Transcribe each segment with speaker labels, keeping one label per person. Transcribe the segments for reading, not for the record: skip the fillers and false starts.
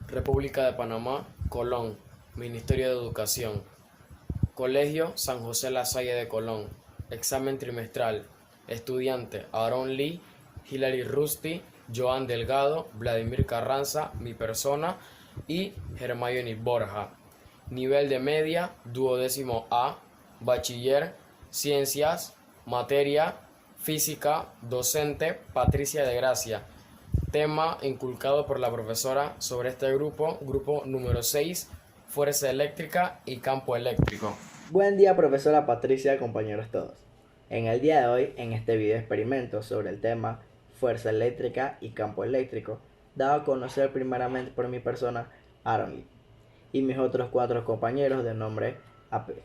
Speaker 1: República de Panamá, Colón, Ministerio de Educación. Colegio San José Lasalle de Colón. Examen trimestral. Estudiante Aaron Lee, Hilary Rusty, Joan Delgado, Vladimir Carranza, mi persona y Hermione Borja. Nivel de media, duodécimo A, bachiller, ciencias, materia, física, docente, Patricia de Gracia. Tema inculcado por la profesora sobre este grupo número 6, fuerza eléctrica y campo eléctrico.
Speaker 2: Buen día, profesora Patricia, compañeros todos. En el día de hoy, en este video experimento sobre el tema fuerza eléctrica y campo eléctrico, dado a conocer primeramente por mi persona, Aaron Lee, y mis otros 4 compañeros de nombre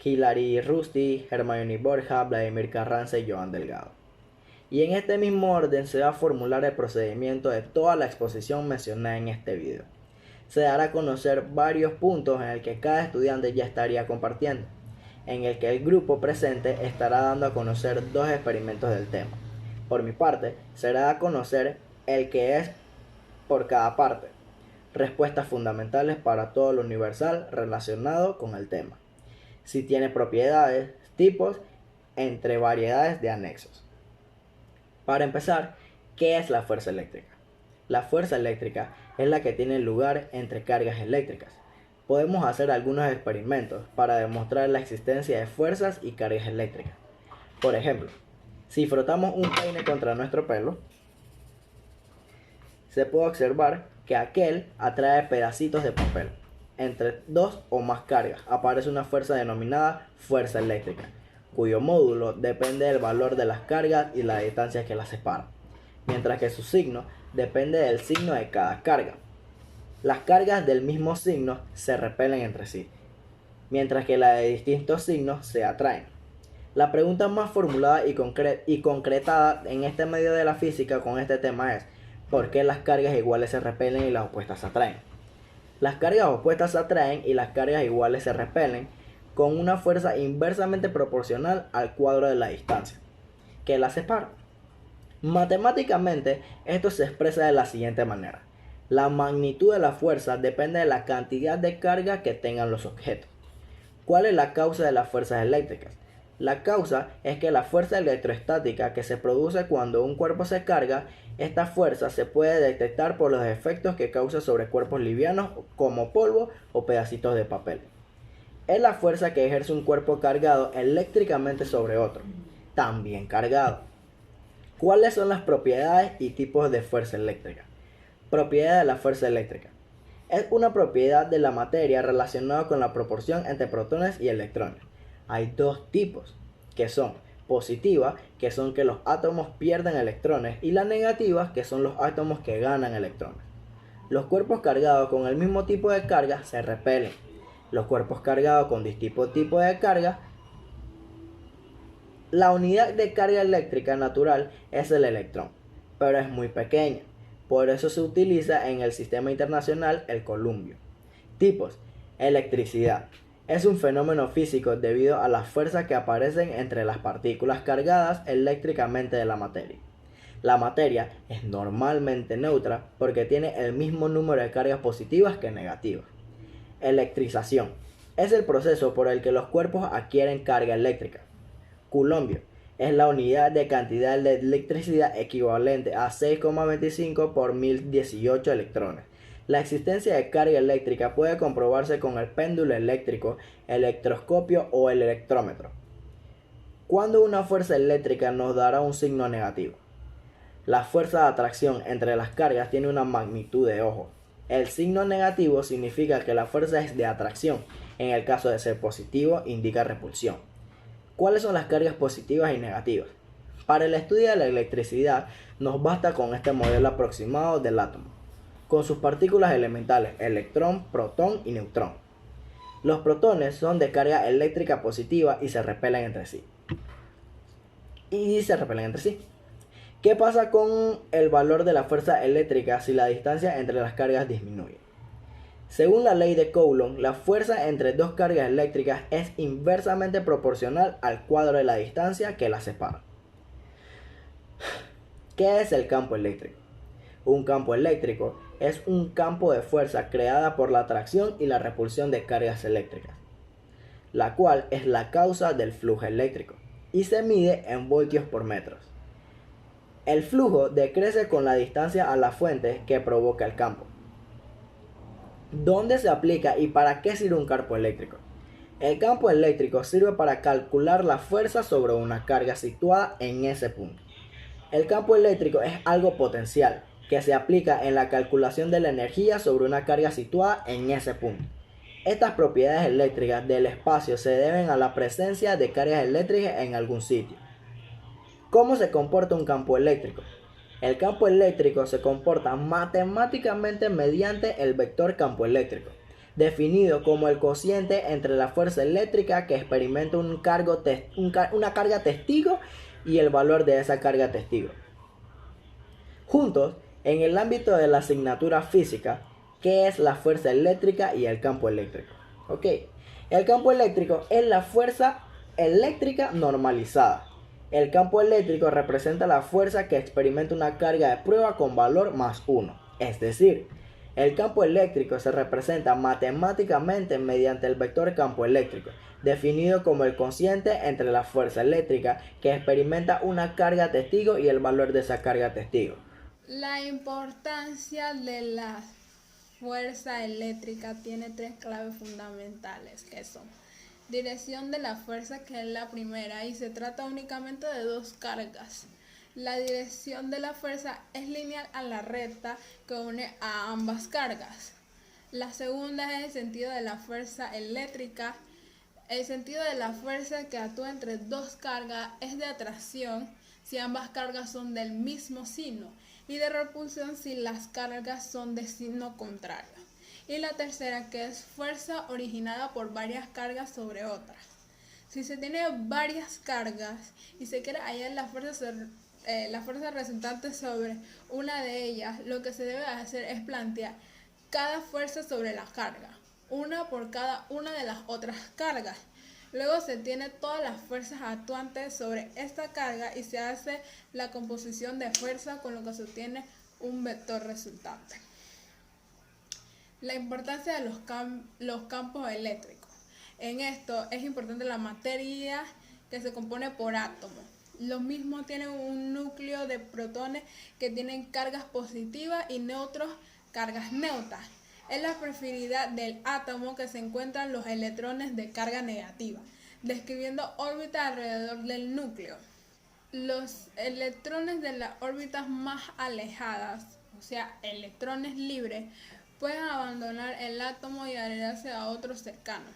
Speaker 2: Hilary Rusty, Hermione Borja, Vladimir Carranza y Joan Delgado. Y en este mismo orden se va a formular el procedimiento de toda la exposición mencionada en este video. Se dará a conocer varios puntos en el que cada estudiante ya estaría compartiendo, en el que el grupo presente estará dando a conocer 2 experimentos del tema. Por mi parte, se dará a conocer el que es por cada parte, respuestas fundamentales para todo lo universal relacionado con el tema, si tiene propiedades, tipos, entre variedades de anexos. Para empezar, ¿qué es la fuerza eléctrica? La fuerza eléctrica es la que tiene lugar entre cargas eléctricas. Podemos hacer algunos experimentos para demostrar la existencia de fuerzas y cargas eléctricas. Por ejemplo, si frotamos un peine contra nuestro pelo, se puede observar que aquel atrae pedacitos de papel. Entre 2 o más cargas aparece una fuerza denominada fuerza eléctrica, cuyo módulo depende del valor de las cargas y la distancia que las separa, mientras que su signo depende del signo de cada carga. Las cargas del mismo signo se repelen entre sí, mientras que las de distintos signos se atraen. La pregunta más formulada y concretada en este medio de la física con este tema es: ¿por qué las cargas iguales se repelen y las opuestas se atraen? Las cargas opuestas se atraen y las cargas iguales se repelen con una fuerza inversamente proporcional al cuadro de la distancia que las separa. Matemáticamente, esto se expresa de la siguiente manera: la magnitud de la fuerza depende de la cantidad de carga que tengan los objetos. ¿Cuál es la causa de las fuerzas eléctricas? La causa es que la fuerza electrostática que se produce cuando un cuerpo se carga, esta fuerza se puede detectar por los efectos que causa sobre cuerpos livianos como polvo o pedacitos de papel. Es la fuerza que ejerce un cuerpo cargado eléctricamente sobre otro, también cargado. ¿Cuáles son las propiedades y tipos de fuerza eléctrica? Propiedad de la fuerza eléctrica. Es una propiedad de la materia relacionada con la proporción entre protones y electrones. Hay 2 tipos, que son positiva, que son que los átomos pierden electrones, y la negativa, que son los átomos que ganan electrones. Los cuerpos cargados con el mismo tipo de carga se repelen. Los cuerpos cargados con distinto tipo de carga, la unidad de carga eléctrica natural es el electrón, pero es muy pequeña. Por eso se utiliza en el sistema internacional el columpio. Tipos: electricidad. Es un fenómeno físico debido a las fuerzas que aparecen entre las partículas cargadas eléctricamente de la materia. La materia es normalmente neutra porque tiene el mismo número de cargas positivas que negativas. Electrización. Es el proceso por el que los cuerpos adquieren carga eléctrica. Coulombio. Es la unidad de cantidad de electricidad equivalente a 6,25 por 1018 electrones. La existencia de carga eléctrica puede comprobarse con el péndulo eléctrico, el electroscopio o el electrómetro. ¿Cuándo una fuerza eléctrica nos dará un signo negativo? La fuerza de atracción entre las cargas tiene una magnitud de ojo. El signo negativo significa que la fuerza es de atracción. En el caso de ser positivo, indica repulsión. ¿Cuáles son las cargas positivas y negativas? Para el estudio de la electricidad nos basta con este modelo aproximado del átomo, con sus partículas elementales, electrón, protón y neutrón. Los protones son de carga eléctrica positiva y se repelen entre sí. ¿Qué pasa con el valor de la fuerza eléctrica si la distancia entre las cargas disminuye? Según la ley de Coulomb, la fuerza entre 2 cargas eléctricas es inversamente proporcional al cuadro de la distancia que las separa. ¿Qué es el campo eléctrico? Un campo eléctrico es un campo de fuerza creada por la atracción y la repulsión de cargas eléctricas, la cual es la causa del flujo eléctrico y se mide en voltios por metros. El flujo decrece con la distancia a la fuente que provoca el campo. ¿Dónde se aplica y para qué sirve un campo eléctrico? El campo eléctrico sirve para calcular la fuerza sobre una carga situada en ese punto. El campo eléctrico es algo potencial que se aplica en la calculación de la energía sobre una carga situada en ese punto. Estas propiedades eléctricas del espacio se deben a la presencia de cargas eléctricas en algún sitio. ¿Cómo se comporta un campo eléctrico? El campo eléctrico se comporta matemáticamente mediante el vector campo eléctrico, definido como el cociente entre la fuerza eléctrica que experimenta una carga testigo y el valor de esa carga testigo. Juntos, en el ámbito de la asignatura física, ¿qué es la fuerza eléctrica y el campo eléctrico? Ok, el campo eléctrico es la fuerza eléctrica normalizada. El campo eléctrico representa la fuerza que experimenta una carga de prueba con valor más 1. Es decir, el campo eléctrico se representa matemáticamente mediante el vector campo eléctrico, definido como el cociente entre la fuerza eléctrica que experimenta una carga testigo y el valor de esa carga testigo.
Speaker 3: La importancia de la fuerza eléctrica tiene tres claves fundamentales, que son dirección de la fuerza, que es la primera, y se trata únicamente de dos cargas. La dirección de la fuerza es lineal a la recta que une a ambas cargas. La segunda es el sentido de la fuerza eléctrica. El sentido de la fuerza que actúa entre dos cargas es de atracción si ambas cargas son del mismo signo, y de repulsión si las cargas son de signo contrario. Y la tercera, que es fuerza originada por varias cargas sobre otras. Si se tiene varias cargas y se quiere hallar la fuerza resultante sobre una de ellas, lo que se debe hacer es plantear cada fuerza sobre la carga, una por cada una de las otras cargas. Luego se tiene todas las fuerzas actuantes sobre esta carga y se hace la composición de fuerza, con lo que se obtiene un vector resultante. La importancia de los campos eléctricos. En esto es importante la materia, que se compone por átomos. Los mismos tienen un núcleo de protones que tienen cargas positivas y neutros, cargas neutras. Es la proximidad del átomo que se encuentran los electrones de carga negativa, describiendo órbitas alrededor del núcleo. Los electrones de las órbitas más alejadas, o sea, electrones libres, pueden abandonar el átomo y adherirse a otro cercano.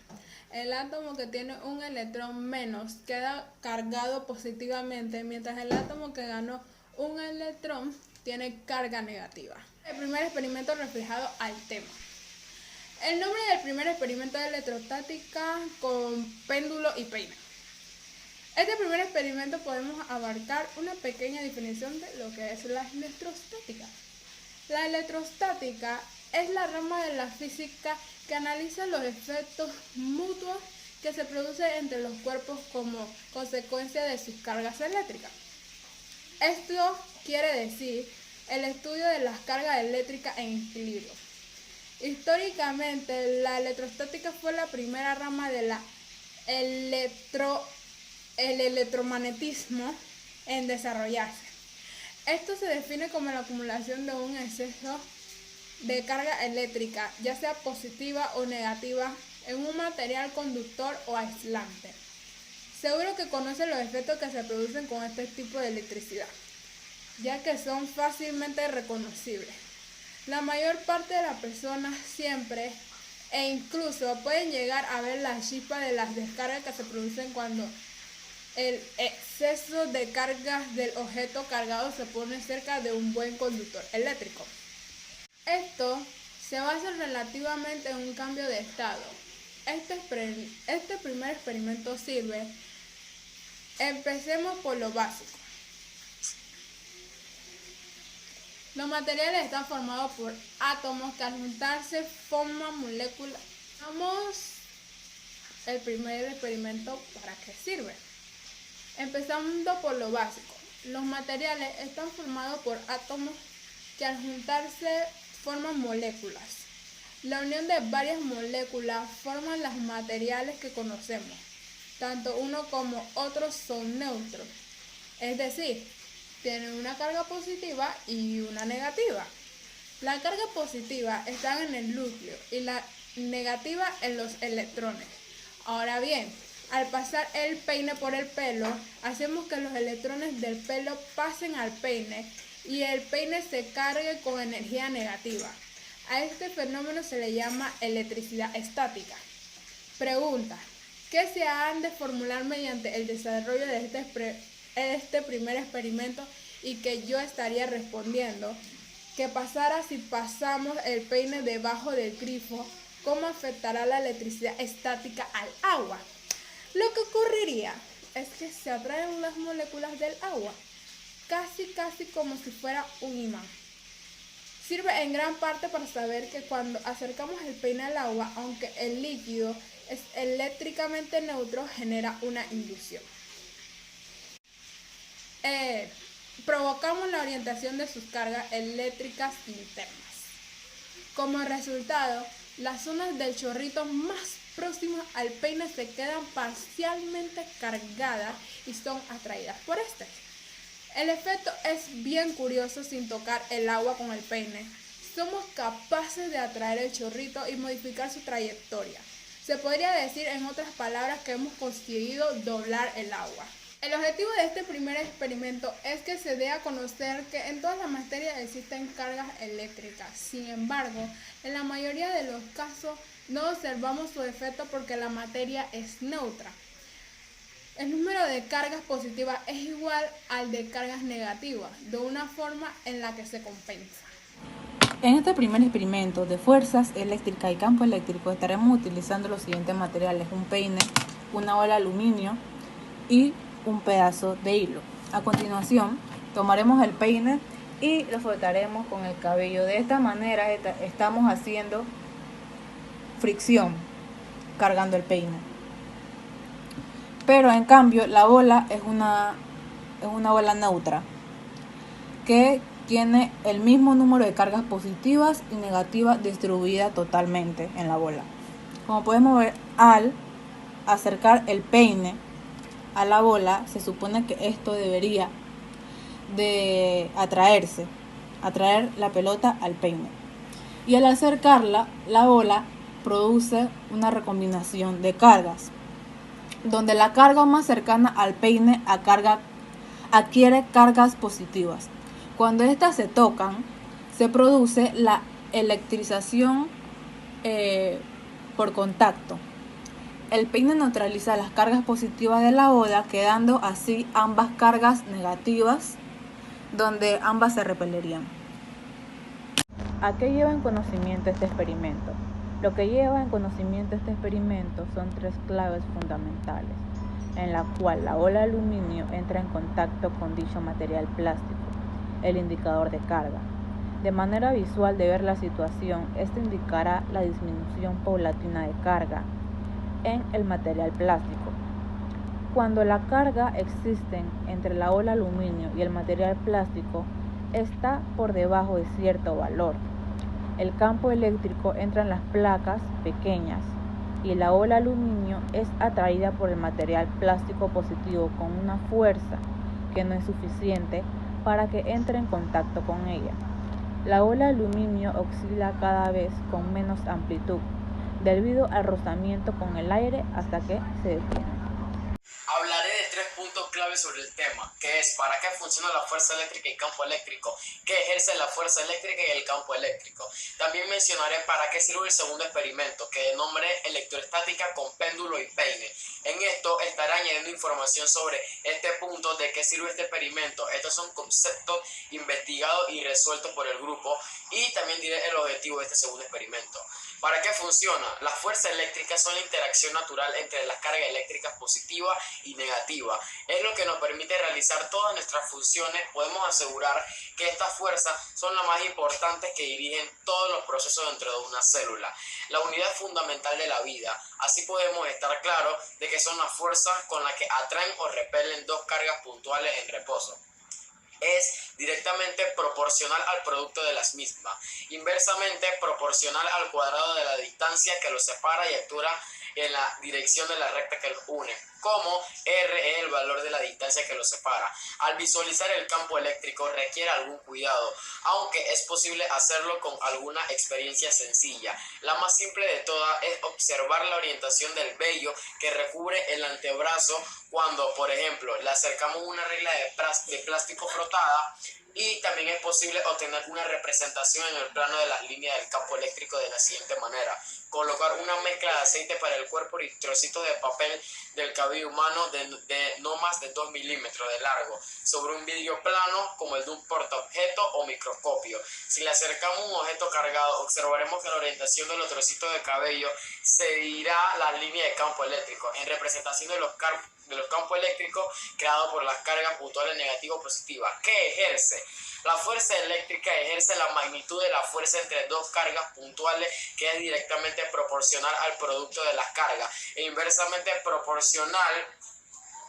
Speaker 3: El átomo que tiene un electrón menos queda cargado positivamente, mientras el átomo que ganó un electrón tiene carga negativa. El primer experimento reflejado al tema. El nombre del primer experimento es electrostática con péndulo y peine. Este primer experimento podemos abarcar una pequeña definición de lo que es la electrostática. La electrostática es la rama de la física que analiza los efectos mutuos que se producen entre los cuerpos como consecuencia de sus cargas eléctricas. Esto quiere decir el estudio de las cargas eléctricas en equilibrio. Históricamente, la electrostática fue la primera rama de el electromagnetismo en desarrollarse. Esto se define como la acumulación de un exceso de carga eléctrica, ya sea positiva o negativa, en un material conductor o aislante. Seguro que conocen los efectos que se producen con este tipo de electricidad, ya que son fácilmente reconocibles. La mayor parte de las personas siempre e incluso pueden llegar a ver la chispa de las descargas que se producen cuando el exceso de cargas del objeto cargado se pone cerca de un buen conductor eléctrico. Esto se basa relativamente en un cambio de estado. Este primer experimento sirve. Empecemos por lo básico. Los materiales están formados por átomos que al juntarse forman moléculas. Vamos el primer experimento, ¿para qué sirve? Empezando por lo básico. Los materiales están formados por átomos que al juntarse forman moléculas. La unión de varias moléculas forman los materiales que conocemos. Tanto uno como otro son neutros, es decir, tienen una carga positiva y una negativa. La carga positiva está en el núcleo y la negativa en los electrones. Ahora bien, al pasar el peine por el pelo, hacemos que los electrones del pelo pasen al peine y el peine se cargue con energía negativa. A este fenómeno se le llama electricidad estática. Pregunta: ¿qué se han de formular mediante el desarrollo de este primer experimento y que yo estaría respondiendo? ¿Qué pasará si pasamos el peine debajo del grifo? ¿Cómo afectará la electricidad estática al agua? Lo que ocurriría es que se atraen las moléculas del agua, casi como si fuera un imán. Sirve en gran parte para saber que cuando acercamos el peine al agua, aunque el líquido es eléctricamente neutro, genera una inducción. Provocamos la orientación de sus cargas eléctricas internas. Como resultado, las zonas del chorrito más próximas al peine se quedan parcialmente cargadas y son atraídas por este. El efecto es bien curioso. Sin tocar el agua con el peine, somos capaces de atraer el chorrito y modificar su trayectoria. Se podría decir, en otras palabras, que hemos conseguido doblar el agua. El objetivo de este primer experimento es que se dé a conocer que en todas las materias existen cargas eléctricas. Sin embargo, en la mayoría de los casos no observamos su efecto porque la materia es neutra. El número de cargas positivas es igual al de cargas negativas, de una forma en la que se compensa.
Speaker 4: En este primer experimento de fuerzas eléctricas y campo eléctrico estaremos utilizando los siguientes materiales: un peine, una bola de aluminio y un pedazo de hilo. A continuación, tomaremos el peine y lo frotaremos con el cabello. De esta manera estamos haciendo fricción, cargando el peine. Pero en cambio la bola es una bola neutra que tiene el mismo número de cargas positivas y negativas distribuidas totalmente en la bola. Como podemos ver, al acercar el peine a la bola, se supone que esto debería de atraer la pelota al peine. Y al acercarla, la bola produce una recombinación de cargas, donde la carga más cercana al peine adquiere cargas positivas. Cuando estas se tocan, se produce la electrización por contacto. El peine neutraliza las cargas positivas de la bola, quedando así ambas cargas negativas, donde ambas se repelerían. ¿A qué lleva en conocimiento este experimento? Lo que lleva en conocimiento este experimento son 3 claves fundamentales, en la cual la bola de aluminio entra en contacto con dicho material plástico, el indicador de carga. De manera visual de ver la situación, este indicará la disminución paulatina de carga en el material plástico. Cuando la carga existe entre la bola de aluminio y el material plástico está por debajo de cierto valor, el campo eléctrico entra en las placas pequeñas y la bola de aluminio es atraída por el material plástico positivo con una fuerza que no es suficiente para que entre en contacto con ella. La bola de aluminio oscila cada vez con menos amplitud debido al rozamiento con el aire hasta que se detiene.
Speaker 1: Hablaré de 3 puntos clave sobre el tema, que es para qué funciona la fuerza eléctrica y campo eléctrico, qué ejerce la fuerza eléctrica y el campo eléctrico. También mencionaré para qué sirve el segundo experimento, que de nombre electroestática con péndulo y peine. En esto estaré añadiendo información sobre este punto, de qué sirve este experimento. Estos son conceptos investigados y resueltos por el grupo, y también diré el objetivo de este segundo experimento. ¿Para qué funciona? Las fuerzas eléctricas son la interacción natural entre las cargas eléctricas positivas y negativas. Es lo que nos permite realizar todas nuestras funciones. Podemos asegurar que estas fuerzas son las más importantes que dirigen todos los procesos dentro de una célula, la unidad fundamental de la vida. Así podemos estar claros de que son las fuerzas con las que atraen o repelen 2 cargas puntuales en reposo. es directamente proporcional al producto de las mismas, inversamente proporcional al cuadrado de la distancia que los separa y actúa en la dirección de la recta que los une, como R es el valor de la distancia que los separa. Al visualizar el campo eléctrico requiere algún cuidado, aunque es posible hacerlo con alguna experiencia sencilla. La más simple de todas es observar la orientación del vello que recubre el antebrazo cuando, por ejemplo, le acercamos una regla de plástico frotada, y también es posible obtener una representación en el plano de las líneas del campo eléctrico de la siguiente manera: colocar una mezcla de aceite para el cuerpo y trocitos de papel del cabello humano de no más de 2 milímetros de largo sobre un vidrio plano como el de un portaobjeto o microscopio. Si le acercamos un objeto cargado, observaremos que la orientación de los trocitos de cabello seguirá la línea de campo eléctrico en representación de los campos eléctricos creados por las cargas puntuales negativas o positivas. ¿Qué ejerce? La fuerza eléctrica ejerce la magnitud de la fuerza entre dos cargas puntuales, que es directamente proporcional al producto de las cargas e inversamente proporcional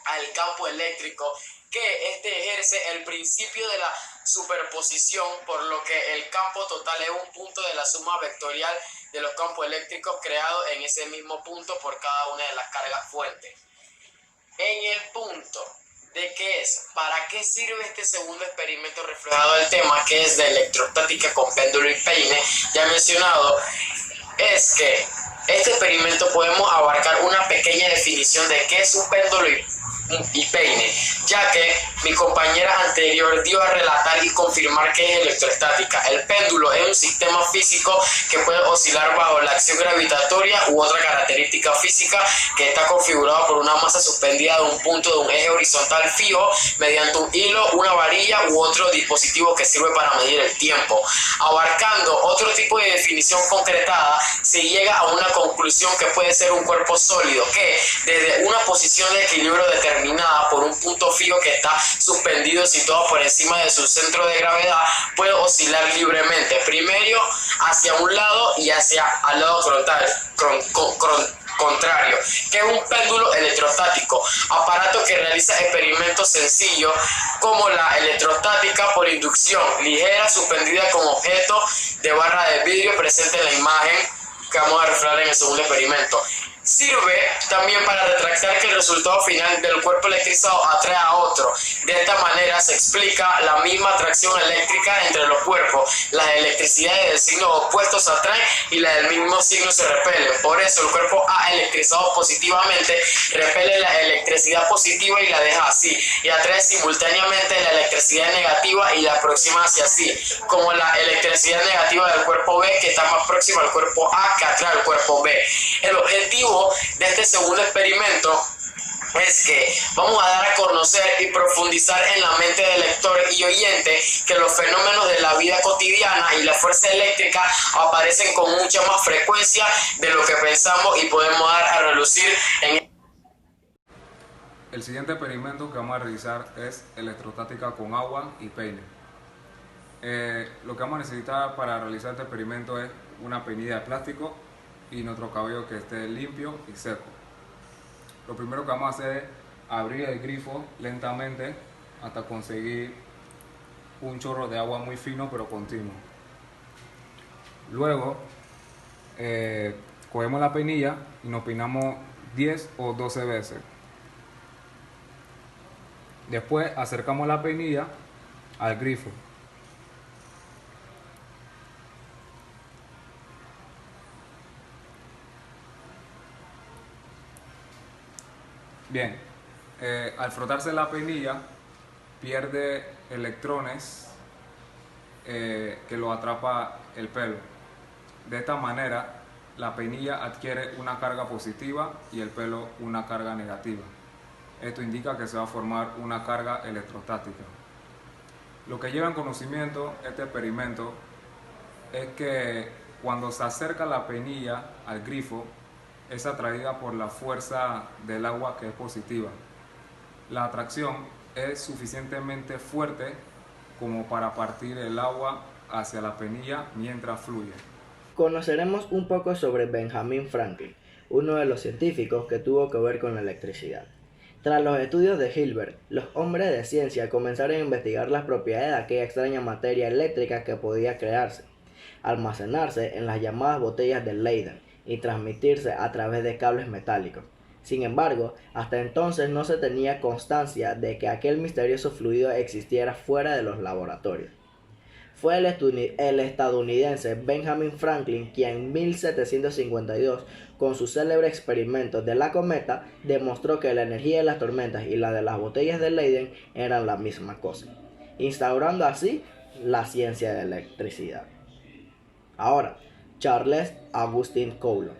Speaker 1: al campo eléctrico, que ejerce el principio de la superposición, por lo que el campo total es un punto de la suma vectorial de los campos eléctricos creados en ese mismo punto por cada una de las cargas fuentes. En el punto de qué es, para qué sirve este segundo experimento reflejado el tema, que es de electrostática con péndulo y peine, ya mencionado, es que este experimento podemos abarcar una pequeña definición de qué es un péndulo y peine, ya que mi compañera anterior dio a relatar y confirmar que es electrostática. El péndulo es un sistema físico que puede oscilar bajo la acción gravitatoria u otra característica física, que está configurado por una masa suspendida de un punto de un eje horizontal fijo mediante un hilo, una varilla u otro dispositivo que sirve para medir el tiempo. Abarcando otro tipo de definición concretada, se llega a una conclusión que puede ser un cuerpo sólido que, desde una posición de equilibrio determinada por un punto fijo que está suspendido situado por encima de su centro de gravedad, puede oscilar libremente, primero hacia un lado y hacia al lado contrario, que es un péndulo electrostático, aparato que realiza experimentos sencillos como la electrostática por inducción ligera suspendida con objeto de barra de vidrio presente en la imagen que vamos a reflejar en el segundo experimento. Sirve también para retractar que el resultado final del cuerpo electrizado atrae a otro. De esta manera se explica la misma atracción eléctrica entre los cuerpos. Las electricidades del signo opuesto se atraen y las del mismo signo se repelen. Por eso el cuerpo A electrizado positivamente repele la electricidad positiva y la deja así, y atrae simultáneamente la electricidad negativa y la aproxima hacia sí, como la electricidad negativa del cuerpo B, que está más próxima al cuerpo A, que atrae al cuerpo B. El objetivo de este segundo experimento es que vamos a dar a conocer y profundizar en la mente del lector y oyente que los fenómenos de la vida cotidiana y la fuerza eléctrica aparecen con mucha más frecuencia de lo que pensamos y podemos dar a relucir en...
Speaker 5: El siguiente experimento que vamos a realizar es electrostática con agua y peine. Lo que vamos a necesitar para realizar este experimento es una peinilla de plástico y nuestro cabello que esté limpio y seco. Lo primero que vamos a hacer es abrir el grifo lentamente hasta conseguir un chorro de agua muy fino pero continuo. Luego cogemos la peinilla y nos peinamos 10 o 12 veces. Después acercamos la peinilla al grifo. Bien, al frotarse la peinilla pierde electrones que lo atrapa el pelo. De esta manera la peinilla adquiere una carga positiva y el pelo una carga negativa. Esto indica que se va a formar una carga electrostática. Lo que lleva en conocimiento este experimento es que cuando se acerca la peinilla al grifo, es atraída por la fuerza del agua, que es positiva. La atracción es suficientemente fuerte como para partir el agua hacia la peinilla mientras fluye.
Speaker 2: Conoceremos un poco sobre Benjamin Franklin, uno de los científicos que tuvo que ver con la electricidad. Tras los estudios de Hilbert, los hombres de ciencia comenzaron a investigar las propiedades de aquella extraña materia eléctrica que podía crearse, almacenarse en las llamadas botellas de Leyden y transmitirse a través de cables metálicos. Sin embargo, hasta entonces no se tenía constancia de que aquel misterioso fluido existiera fuera de los laboratorios. Fue el estadounidense Benjamin Franklin quien en 1752, con su célebre experimento de la cometa, demostró que la energía de las tormentas y la de las botellas de Leyden eran la misma cosa, instaurando así la ciencia de la electricidad. Ahora, Charles Augustin Coulomb.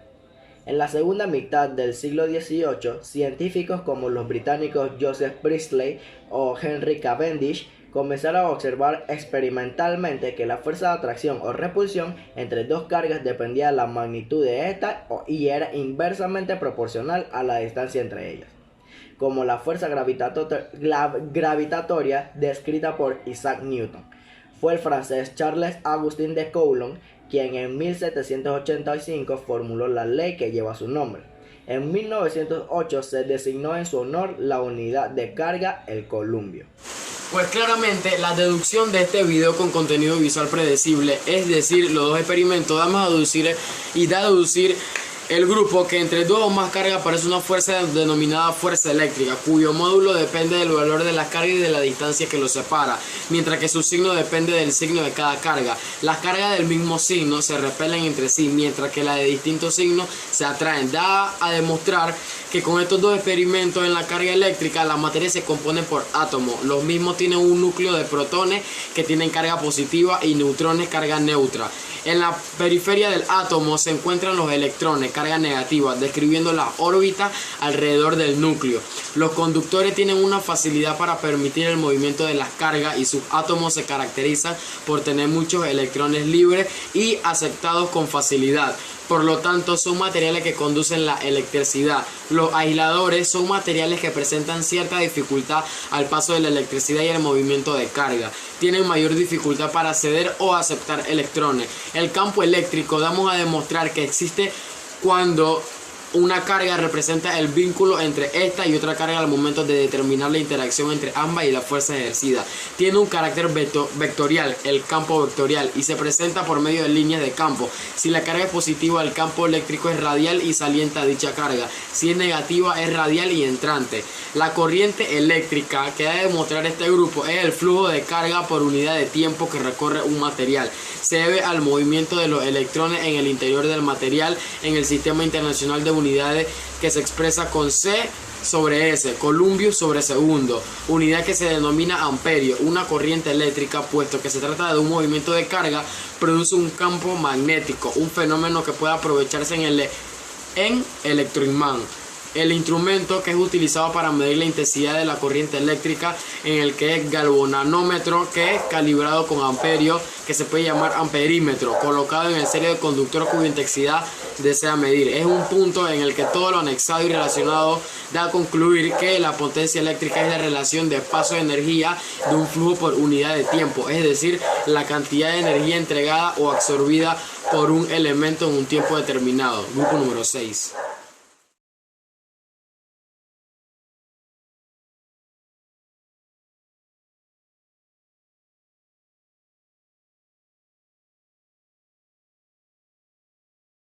Speaker 2: En la segunda mitad del siglo XVIII, científicos como los británicos Joseph Priestley o Henry Cavendish comenzaron a observar experimentalmente que la fuerza de atracción o repulsión entre dos cargas dependía de la magnitud de esta y era inversamente proporcional a la distancia entre ellas, como la fuerza gravitatoria descrita por Isaac Newton. Fue el francés Charles Augustin de Coulomb quien en 1785 formuló la ley que lleva su nombre. En 1908 se designó en su honor la unidad de carga, el columbio.
Speaker 1: Pues claramente la deducción de este video con contenido visual predecible, es decir, los dos experimentos, damos a deducir el grupo que entre dos o más cargas aparece una fuerza denominada fuerza eléctrica, cuyo módulo depende del valor de la carga y de la distancia que los separa, mientras que su signo depende del signo de cada carga. Las cargas del mismo signo se repelen entre sí, mientras que las de distintos signos se atraen. Da a demostrar que con estos dos experimentos en la carga eléctrica, la materia se compone por átomos. Los mismos tienen un núcleo de protones que tienen carga positiva y neutrones carga neutra. En la periferia del átomo se encuentran los electrones, carga negativa, describiendo la órbita alrededor del núcleo. Los conductores tienen una facilidad para permitir el movimiento de las cargas y sus átomos se caracterizan por tener muchos electrones libres y aceptados con facilidad. Por lo tanto, son materiales que conducen la electricidad. Los aisladores son materiales que presentan cierta dificultad al paso de la electricidad y el movimiento de carga. Tienen mayor dificultad para ceder o aceptar electrones. El campo eléctrico damos a demostrar que existe cuando una carga representa el vínculo entre esta y otra carga al momento de determinar la interacción entre ambas y la fuerza ejercida. Tiene un carácter vectorial, el campo vectorial, y se presenta por medio de líneas de campo. Si la carga es positiva, el campo eléctrico es radial y saliente a dicha carga. Si es negativa, es radial y entrante. La corriente eléctrica que ha de demostrar este grupo es el flujo de carga por unidad de tiempo que recorre un material. Se debe al movimiento de los electrones en el interior del material en el Sistema Internacional de Unidades, que se expresa con C sobre S, columbio sobre segundo, unidad que se denomina amperio. Una corriente eléctrica, puesto que se trata de un movimiento de carga, produce un campo magnético, un fenómeno que puede aprovecharse en electroimán. El instrumento que es utilizado para medir la intensidad de la corriente eléctrica, en el que es galvanómetro, que es calibrado con amperio, que se puede llamar amperímetro, colocado en el serie de conductor cuya intensidad desea medir. Es un punto en el que todo lo anexado y relacionado da a concluir que la potencia eléctrica es la relación de paso de energía de un flujo por unidad de tiempo, es decir, la cantidad de energía entregada o absorbida por un elemento en un tiempo determinado. Grupo número 6.